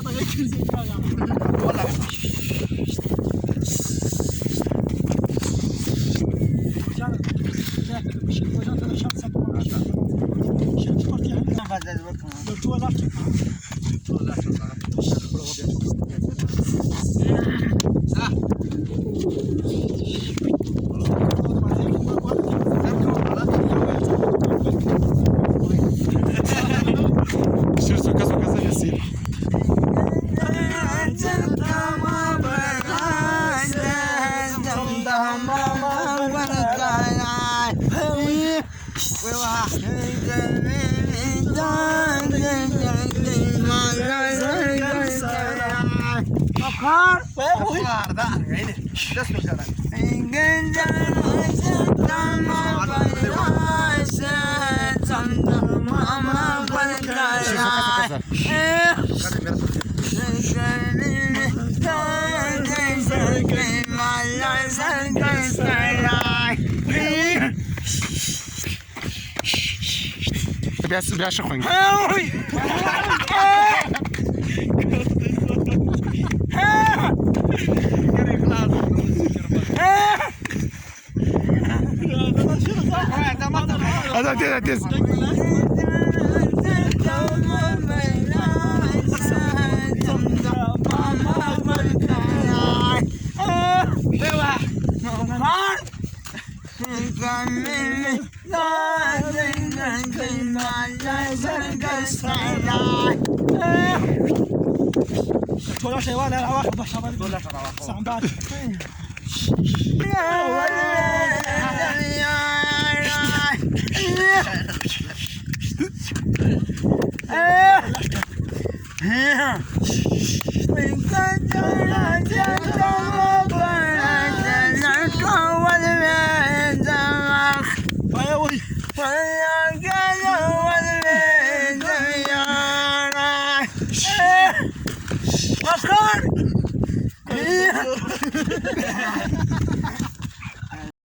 Adam ekir zeka ya. Vallahi. Canım. Güzel. Işık kocan sana şart sapma. Işık çıkart yani. Fazla bakma. Dörtü var ki. Ah. Sürüsün kasa kasa yesin. Bakar. Bakar da ini. Das bicara. Biraz şey koyun. Hadi hadi. ولا شيء ولا لا واحد بس ولا صعبات Oscar!